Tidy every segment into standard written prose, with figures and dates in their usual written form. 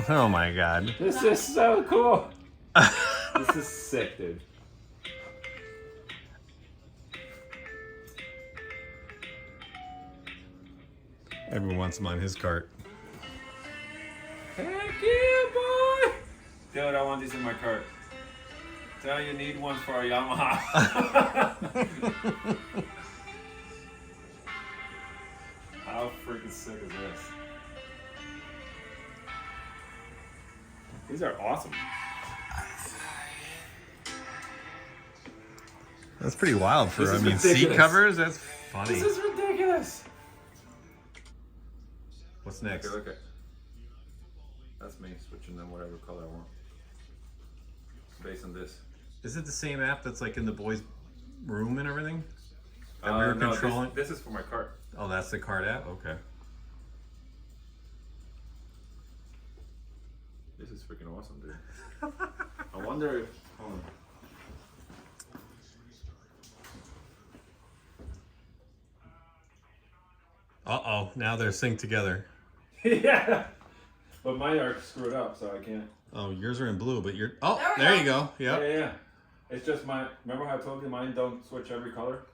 Oh my god. This is so cool. This is sick, dude. Everyone wants him on his cart. Heck yeah, boy! Dude, I want these in my cart. Tell you need one for a Yamaha. How freaking sick is this? These are awesome. That's pretty wild for, This is seat ridiculous. covers? That's funny. This is ridiculous. What's next? Okay, look at. That's me switching them whatever color I want. Based on this. Is it the same app that's like in the boys' room and everything? That we were No, controlling? this is for my cart. Oh, that's the cart app? Okay. This is freaking awesome, dude. I wonder if. Hold on. Uh-oh, now they're synced together. Yeah. But mine are screwed up, so I can't. Oh, yours are in blue, but you're... Oh, there you go. Yep. Yeah. It's just my... Remember how I told you mine don't switch every color?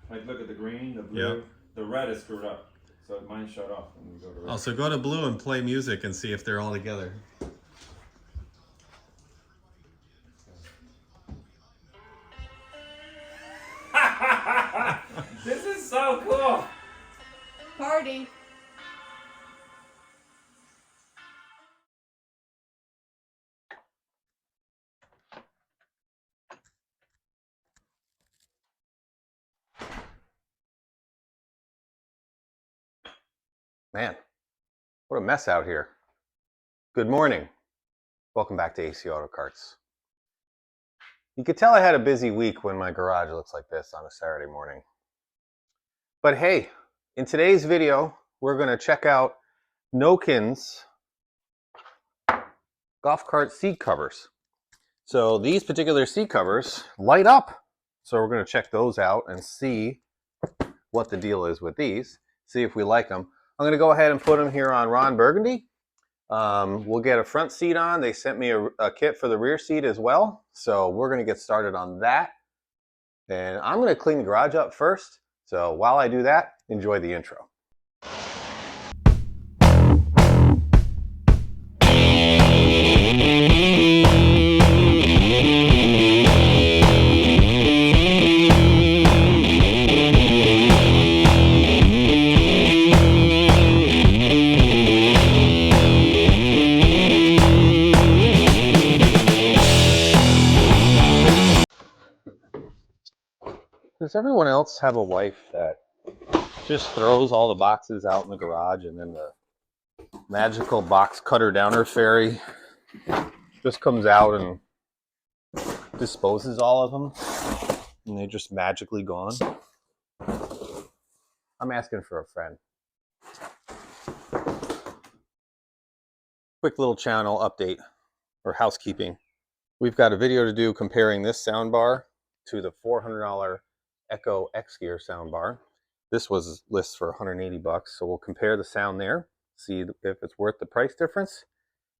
Like, look at the green, the blue. Yep. The red is screwed up. So mine shut off when we go to red. Oh, so go to blue and play music and see if they're all together. This is so cool! Party. Man, what a mess out here. Good morning. Welcome back to AC Auto Carts. You could tell I had a busy week when my garage looks like this on a Saturday morning. But hey, in today's video, we're going to check out Nokins golf cart seat covers. So these particular seat covers light up. So we're going to check those out and see what the deal is with these. See if we like them. I'm going to go ahead and put them here on Ron Burgundy. We'll get a front seat on. They sent me a kit for the rear seat as well. So we're going to get started on that. And I'm going to clean the garage up first. So while I do that, enjoy the intro. Does everyone else have a wife that just throws all the boxes out in the garage and then the magical box cutter downer fairy just comes out and disposes all of them and they're just magically gone? I'm asking for a friend. Quick little channel update or housekeeping. We've got a video to do comparing this soundbar to the $400 Echo X Gear soundbar. This was listed for 180 bucks, so we'll compare the sound there, see if it's worth the price difference.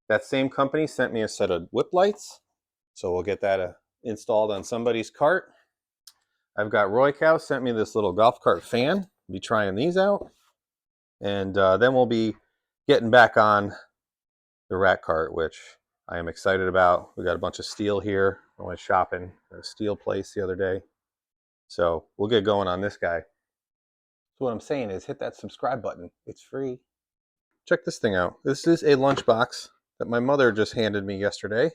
That same company sent me a set of whip lights, so we'll get that installed on somebody's cart. I've got Roy Cow sent me this little golf cart fan. I'll be trying these out, and then we'll be getting back on the rat cart, which I am excited about. We got a bunch of steel here. I went shopping at a steel place the other day. So we'll get going on this guy. So what I'm saying is hit that subscribe button. It's free. Check this thing out. This is a lunchbox that my mother just handed me yesterday.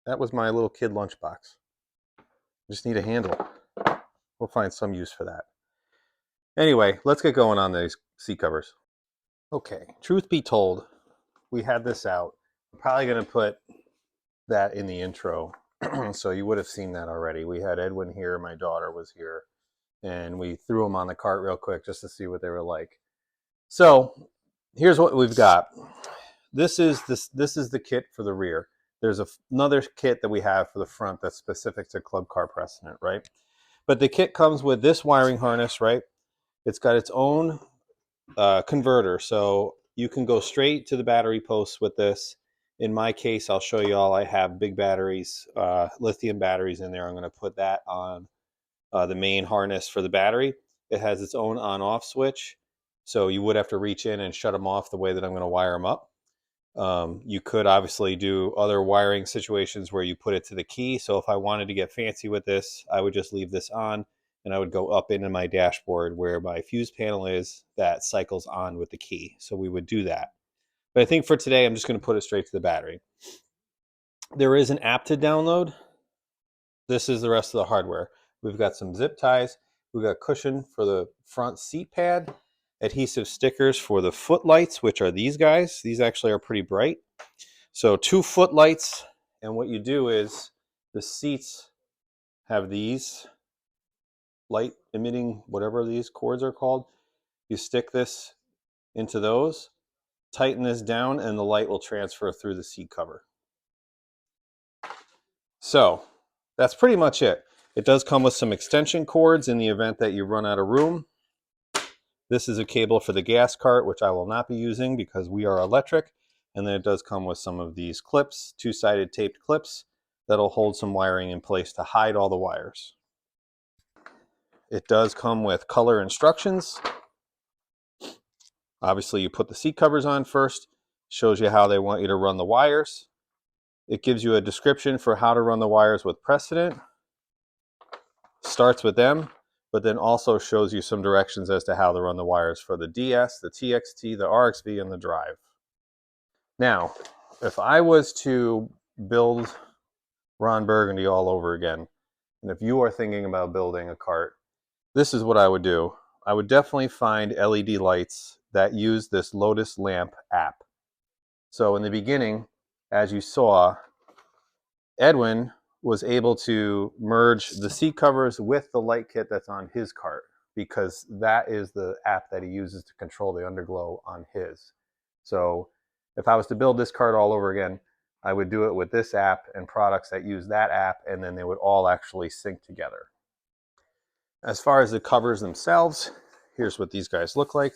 That was my little kid lunchbox. Just need a handle. We'll find some use for that. Anyway, let's get going on these seat covers. Okay, truth be told, we had this out. I'm probably going to put that in the intro. So you would have seen that already. We had Edwin here, my daughter was here, and we threw them on the cart real quick just to see what they were like. So here's what we've got. This is the kit for the rear. There's another kit that we have for the front that's specific to Club Car Precedent, right? But the kit comes with this wiring harness, right? It's got its own converter, so you can go straight to the battery posts with this. In my case, I'll show you all. I have big batteries, lithium batteries in there. I'm going to put that on the main harness for the battery. It has its own on-off switch, so you would have to reach in and shut them off the way that I'm going to wire them up. You could obviously do other wiring situations where you put it to the key. So if I wanted to get fancy with this, I would just leave this on and I would go up into my dashboard where my fuse panel is that cycles on with the key. So we would do that. But I think for today, I'm just going to put it straight to the battery. There is an app to download. This is the rest of the hardware. We've got some zip ties. We've got cushion for the front seat pad, adhesive stickers for the footlights, which are these guys. These actually are pretty bright. So 2 footlights, and what you do is the seats have these light emitting, whatever these cords are called. You stick this into those, tighten this down, and the light will transfer through the seat cover. So that's pretty much it. It does come with some extension cords in the event that you run out of room. This is a cable for the gas cart, which I will not be using because we are electric. And then it does come with some of these clips, 2-sided taped clips that'll hold some wiring in place to hide all the wires. It does come with color instructions. Obviously, you put the seat covers on first, shows you how they want you to run the wires. It gives you a description for how to run the wires with precedent. Starts with them, but then also shows you some directions as to how to run the wires for the DS, the TXT, the RXV, and the drive. Now, if I was to build Ron Burgundy all over again, and if you are thinking about building a cart, this is what I would do. I would definitely find LED lights that use this Lotus Lamp app. So in the beginning, as you saw, Edwin was able to merge the seat covers with the light kit that's on his cart because that is the app that he uses to control the underglow on his. So if I was to build this cart all over again, I would do it with this app and products that use that app, and then they would all actually sync together. As far as the covers themselves, here's what these guys look like.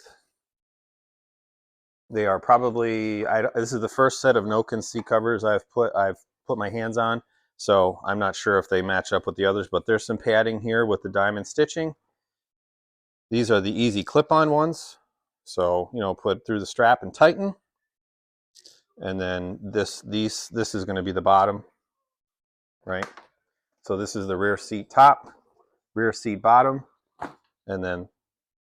They are probably, this is the first set of Nokins seat covers I've put my hands on, so I'm not sure if they match up with the others, but there's some padding here with the diamond stitching. These are the easy clip-on ones, so put through the strap and tighten. And then this is going to be the bottom, right? So this is the rear seat top, rear seat bottom, and then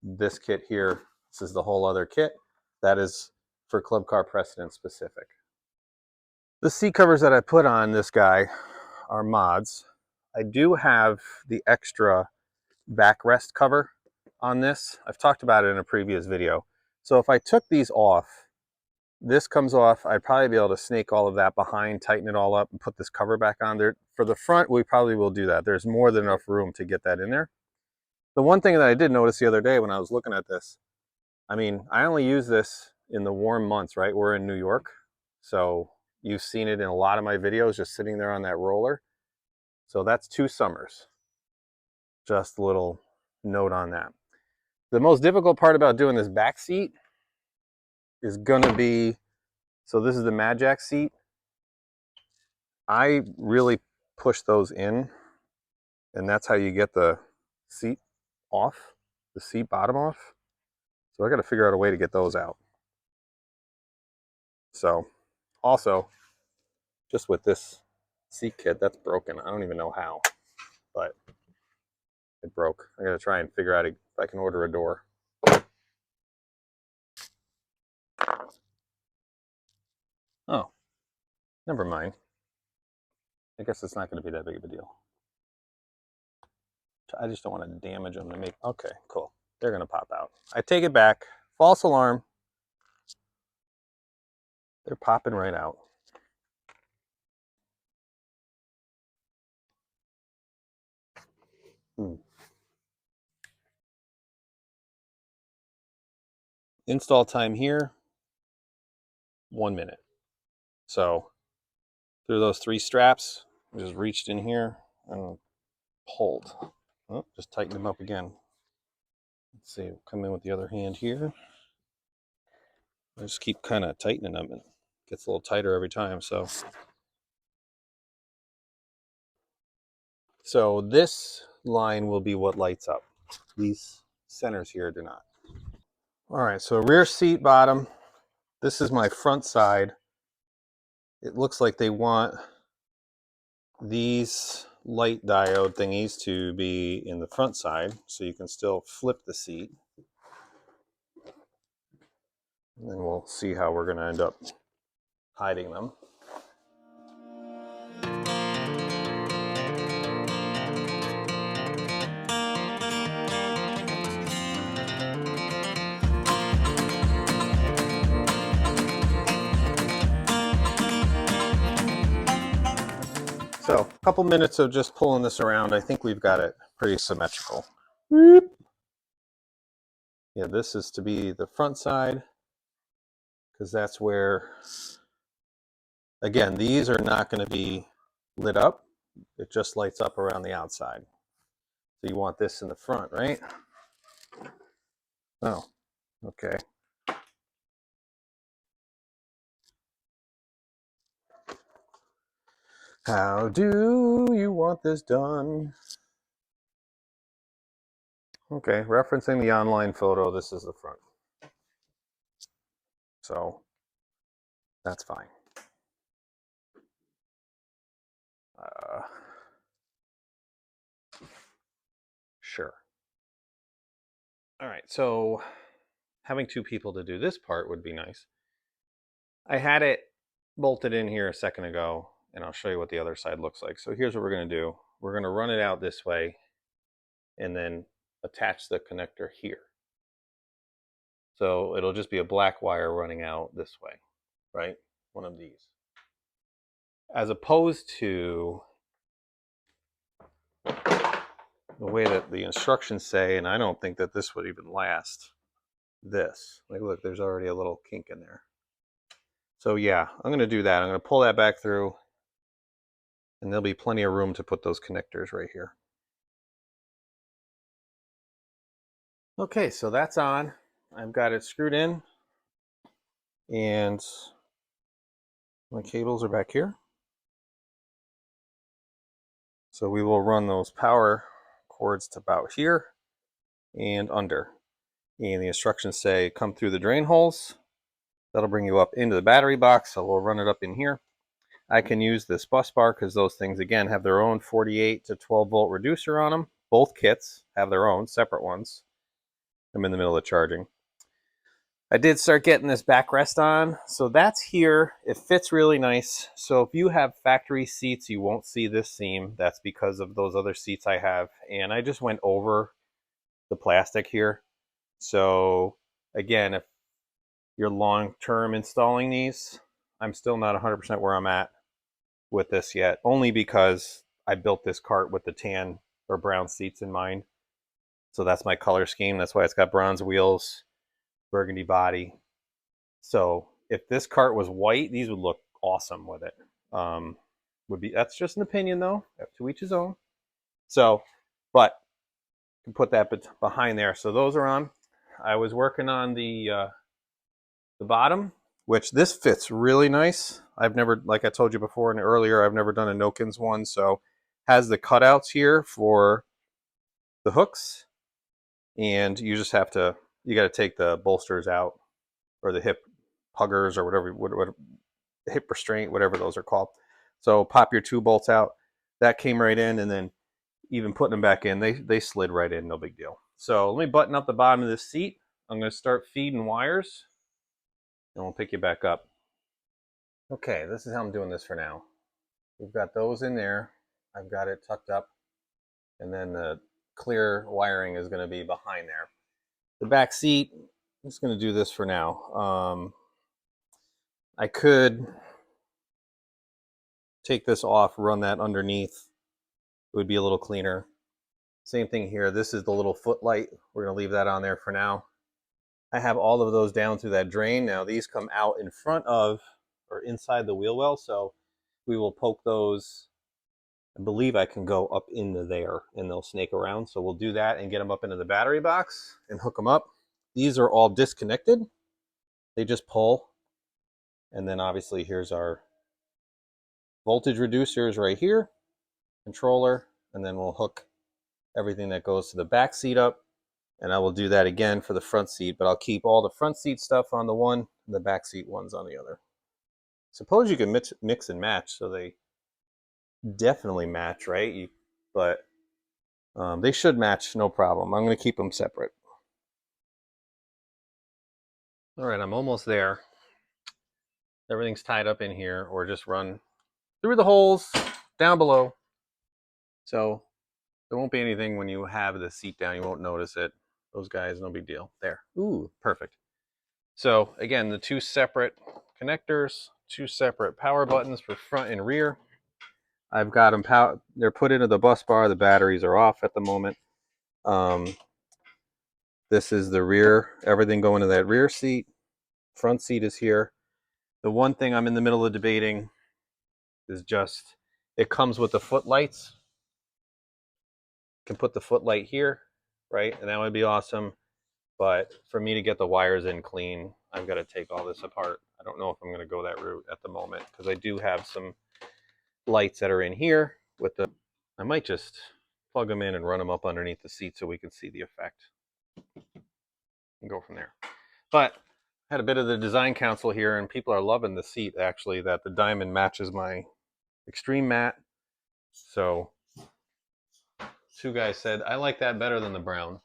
this kit here, this is the whole other kit. That is for Club Car Precedent specific. The seat covers that I put on this guy are mods. I do have the extra backrest cover on this. I've talked about it in a previous video. So if I took these off, this comes off, I'd probably be able to snake all of that behind, tighten it all up, and put this cover back on there. For the front, we probably will do that. There's more than enough room to get that in there. The one thing that I did notice the other day when I was looking at this, I only use this in the warm months, right? We're in New York, so you've seen it in a lot of my videos just sitting there on that roller. So that's 2 summers. Just a little note on that. The most difficult part about doing this back seat is gonna be, so this is the Magjack seat. I really push those in, and that's how you get the seat off, the seat bottom off. So I gotta figure out a way to get those out. So also, just with this seat kit, that's broken. I don't even know how, but it broke. I gotta try and figure out if I can order a door. Oh, never mind. I guess it's not gonna be that big of a deal. I just don't want to damage them to make, okay, cool. They're gonna pop out. I take it back, false alarm. They're popping right out. Install time here, 1 minute. So through those 3 straps, I just reached in here and pulled. Oh, just tighten them up again. Let's see, come in with the other hand here. I just keep kind of tightening them. gets a little tighter every time. So this line will be what lights up. These centers here do not. All right, so rear seat bottom. This is my front side. It looks like they want these light diode thingies to be in the front side, so you can still flip the seat. And then we'll see how we're going to end up hiding them. So a couple minutes of just pulling this around. I think we've got it pretty symmetrical. Yeah, this is to be the front side, because that's where, again, these are not going to be lit up. It just lights up around the outside. So you want this in the front, right? Oh, okay. How do you want this done? Okay, referencing the online photo, this is the front. So that's fine. Sure. All right, so having two people to do this part would be nice. I had it bolted in here a second ago, and I'll show you what the other side looks like. So here's what we're going to do. We're going to run it out this way and then attach the connector here. So it'll just be a black wire running out this way, right? One of these. As opposed to the way that the instructions say, and I don't think that this would even last, this. Like, look, there's already a little kink in there. So yeah, I'm going to do that. I'm going to pull that back through, and there'll be plenty of room to put those connectors right here. Okay, so that's on. I've got it screwed in, and my cables are back here. So we will run those power cords to about here and under. And the instructions say come through the drain holes. That'll bring you up into the battery box, so we'll run it up in here. I can use this bus bar because those things, again, have their own 48 to 12 volt reducer on them. Both kits have their own separate ones. I'm in the middle of charging. I did start getting this backrest on, so that's here. It fits really nice. So if you have factory seats, you won't see this seam. That's because of those other seats I have. And I just went over the plastic here. So again, if you're long-term installing these, I'm still not 100% where I'm at with this yet, only because I built this cart with the tan or brown seats in mind. So that's my color scheme. That's why it's got bronze wheels, burgundy body. So if this cart was white, these would look awesome with it. That's just an opinion though, to each his own. So, but you can put that behind there. So those are on. I was working on the bottom, which this fits really nice. I've never, like I told you before and earlier, I've never done a Nokins one. So has the cutouts here for the hooks, and you just have to, you got to take the bolsters out, or the hip huggers, or whatever, hip restraint, whatever those are called. So pop your two bolts out. That came right in, and then even putting them back in, they slid right in, no big deal. So let me button up the bottom of this seat. I'm going to start feeding wires, and we'll pick you back up. Okay, this is how I'm doing this for now. We've got those in there. I've got it tucked up, and then the clear wiring is going to be behind there. The back seat, I'm just going to do this for now. I could take this off, run that underneath. It would be a little cleaner. Same thing here. This is the little footlight. We're going to leave that on there for now. I have all of those down through that drain. Now these come out in front of, or inside the wheel well, so we will poke those. I believe I can go up into there and they'll snake around. So we'll do that and get them up into the battery box and hook them up. These are all disconnected. They just pull. And then obviously here's our voltage reducers right here, controller, and then we'll hook everything that goes to the back seat up. And I will do that again for the front seat, but I'll keep all the front seat stuff on the one and the back seat ones on the other. Suppose you can mix and match, so they definitely match, right? But they should match, no problem. I'm going to keep them separate. All right, I'm almost there. Everything's tied up in here, or just run through the holes down below. So there won't be anything when you have the seat down. You won't notice it. Those guys, no big deal. There. Ooh, perfect. So again, the two separate connectors, two separate power buttons for front and rear. I've got them they're put into the bus bar. The batteries are off at the moment. This is the rear, everything going to that rear seat. Front seat is here. The one thing I'm in the middle of debating is just, it comes with the footlights. Can put the footlight here, right? And that would be awesome. But for me to get the wires in clean, I've got to take all this apart. I don't know if I'm going to go that route at the moment, because I do have some lights that are in here with the, I might just plug them in and run them up underneath the seat so we can see the effect and go from there. But I had a bit of the design council here, and people are loving the seat, actually, that the diamond matches my extreme matte. So two guys said, I like that better than the brown.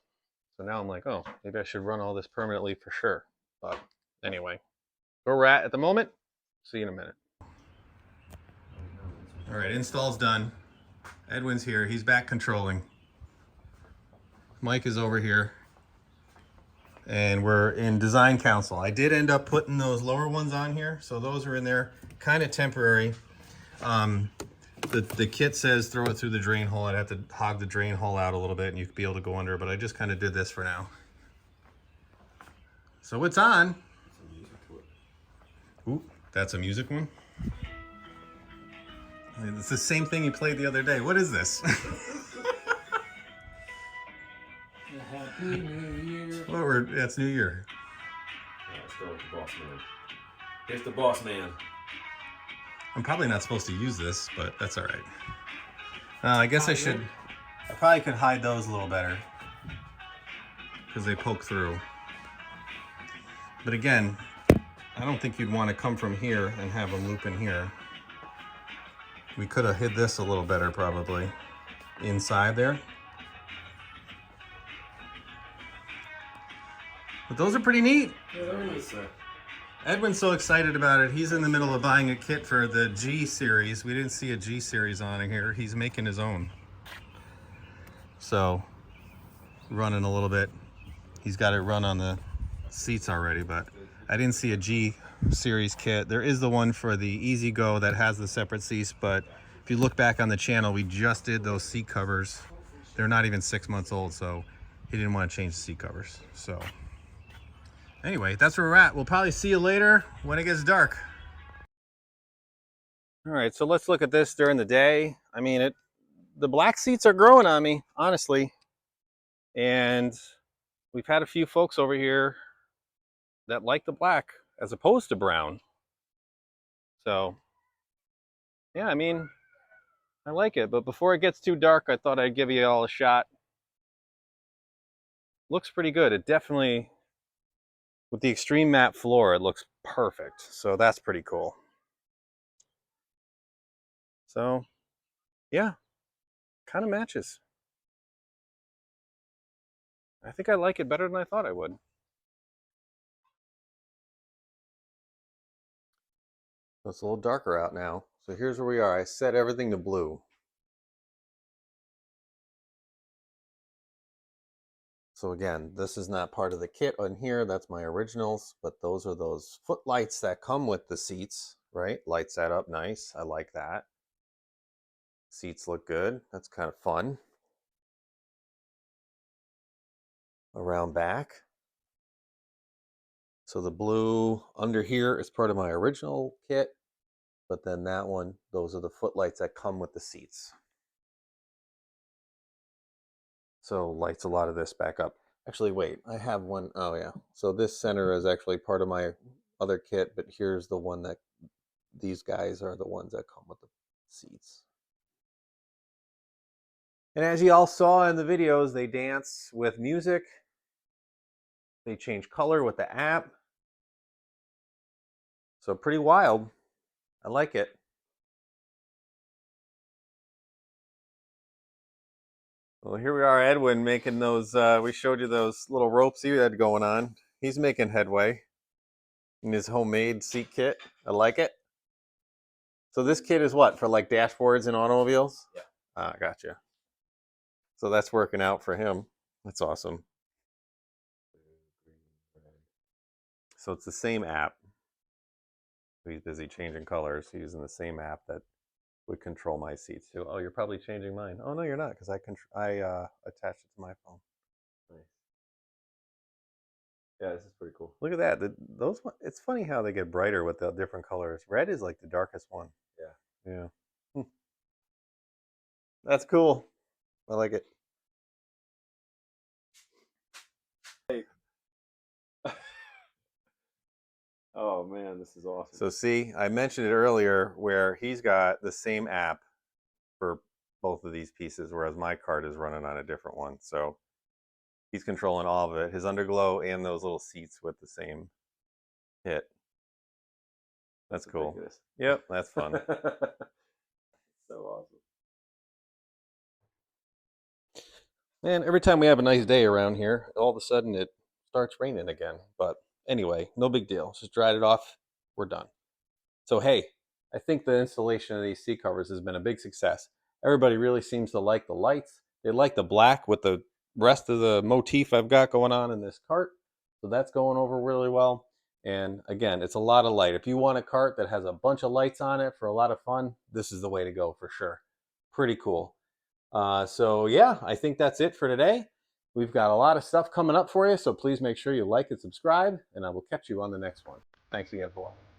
So now I'm like, oh, maybe I should run all this permanently for sure. But anyway, where we're at the moment. See you in a minute. All right, install's done. Edwin's here. He's back controlling. Mike is over here. And we're in design council. I did end up putting those lower ones on here, so those are in there, kind of temporary. The kit says throw it through the drain hole. I'd have to hog the drain hole out a little bit and you'd be able to go under, but I just kind of did this for now. So it's on. Ooh, that's a music one. It's the same thing you played the other day. What is this? Happy New Year. That's New Year. Let's go with the boss man. Here's the boss man. I'm probably not supposed to use this, but that's all right. I guess I should. I probably could hide those a little better because they poke through. But again, I don't think you'd want to come from here and have them loop in here. We could have hid this a little better, probably inside there. But those are pretty neat. Yeah, they're nice. Edwin's so excited about it. He's in the middle of buying a kit for the G series. We didn't see a G series on here. He's making his own. So, running a little bit. He's got it run on the seats already, but I didn't see a G series kit. There is the one for the Easy Go that has the separate seats, but if you look back on the channel, we just did those seat covers. They're not even 6 months old, so he didn't want to change the seat covers. So anyway, that's where we're at. We'll probably see you later when it gets dark. All right, so let's look at this during the day. I mean, the black seats are growing on me, honestly. And we've had a few folks over here that like the black as opposed to brown. So, yeah, I mean, I like it. But before it gets too dark, I thought I'd give you all a shot. Looks pretty good. It definitely, with the extreme matte floor, it looks perfect. So that's pretty cool. So, yeah, kind of matches. I think I like it better than I thought I would. So it's a little darker out now. So here's where we are. I set everything to blue. So again, this is not part of the kit on here. That's my originals, but those are those footlights that come with the seats, right? Lights that up nice. I like that. Seats look good. That's kind of fun. Around back. So the blue under here is part of my original kit, but then that one, those are the footlights that come with the seats. So lights a lot of this back up. Actually, wait, I have one. Oh yeah. So this center is actually part of my other kit, but here's the one that these guys are the ones that come with the seats. And as you all saw in the videos, they dance with music. They change color with the app. So pretty wild. I like it. Well, here we are, Edwin, making those, we showed you those little ropes he had going on. He's making headway in his homemade seat kit. I like it. So this kit is what, for like dashboards and automobiles? Yeah. Ah, gotcha. So that's working out for him. That's awesome. So it's the same app. He's busy changing colors. He's using the same app that would control my seats too. Oh, you're probably changing mine. Oh no, you're not, because I attached it to my phone. Nice. Yeah, this is pretty cool. Look at that. It's funny how they get brighter with the different colors. Red is like the darkest one. Yeah. Yeah. That's cool. I like it. Oh man, this is awesome. So see, I mentioned it earlier where he's got the same app for both of these pieces, whereas my cart is running on a different one. So he's controlling all of it, his underglow and those little seats with the same hit. That's cool. Ridiculous. Yep, that's fun. So awesome. Man, every time we have a nice day around here, all of a sudden it starts raining again. But anyway, no big deal. Just dried it off. We're done. So hey, I think the installation of these seat covers has been a big success. Everybody really seems to like the lights. They like the black with the rest of the motif I've got going on in this cart. So that's going over really well. And again, it's a lot of light. If you want a cart that has a bunch of lights on it for a lot of fun, this is the way to go for sure. Pretty cool. So yeah, I think that's it for today. We've got a lot of stuff coming up for you, so please make sure you like and subscribe, and I will catch you on the next one. Thanks again for watching.